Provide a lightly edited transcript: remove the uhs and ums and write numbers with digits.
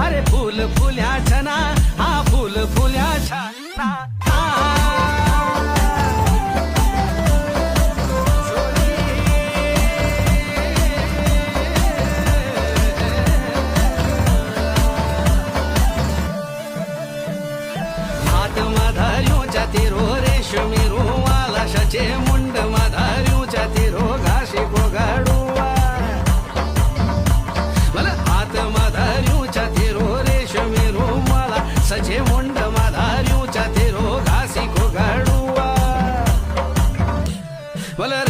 अरे फूल फुल्या छना हा फूल फुल्या छना हात मधार्यो तेरो रेशमी रुमाला शचे मुंड मधार्यो तेरो घाशी गोगाडुआ मला हात मधार्यो तेरो रेशमी रुमाला सचे मुंड मधार्यो तेरो घासी गोगाडुआ मला